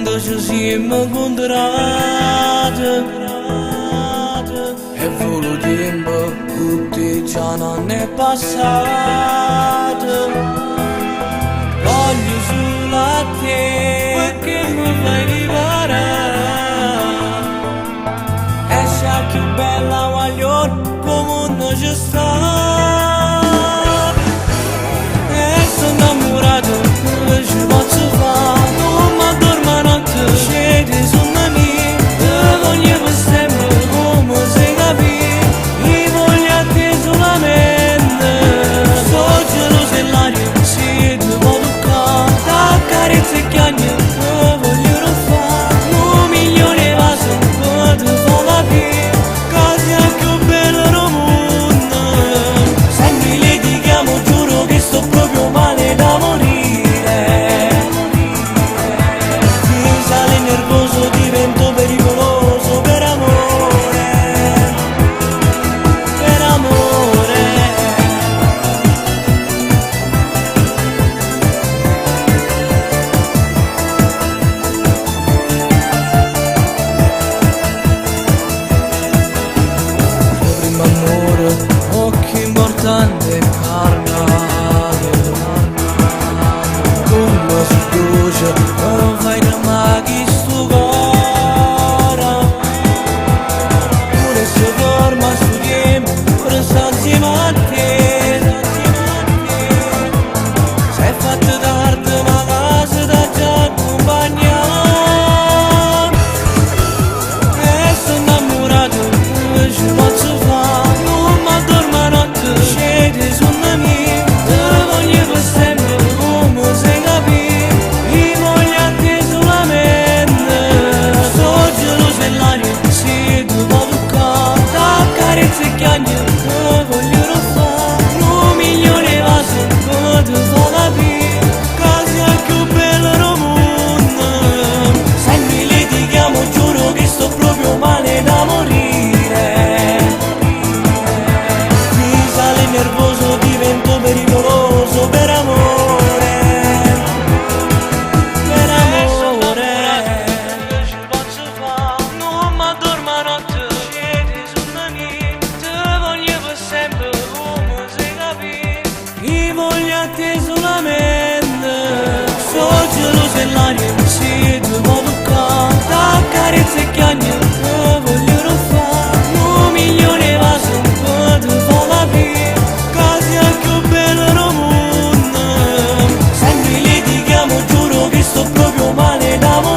quando ci siamo incontrati e volo tempo tutti già non è passato. Voglio solo a te che mi fai vivere e sia più bella voglio come non ci sta. E sono innamorato ci posso fare, non mi addormo notte, scende su me, te voglio per sempre come si capisce, io voglio a te solamente, so geloso e l'aria, se ti può toccare, t'accarezza e chiagna, te voglio rifare, 1.000.000 vasi, per te fa capire, cosa più bella del mondo, se mi litighiamo giuro che sto proprio male da morire. Divento pericoloso per amore, per amore. Il primo amore, occhi importante carnale, come si duce, non fai da maghi. Insieme a te sei fatto tardi ma casa da già accompagna e sono innamorato ci posso fare non mi addormo notte scende su me te voglio per sempre come si capisce io voglio a te solamente so geloso e l'aria se tu può toccare t'accarezza e chiagna. Divento pericoloso per amore, per amore. Ci posso fare, non mi addormo notte, scende su me, te voglio per sempre come si capisce. Io voglio a te solamente, so geloso e l'aria, se tu può toccare, t'accarezza e chiagna, te voglio rifare, 1.000.000 vasi, per te fa capire. Giuro che sto proprio male da morire.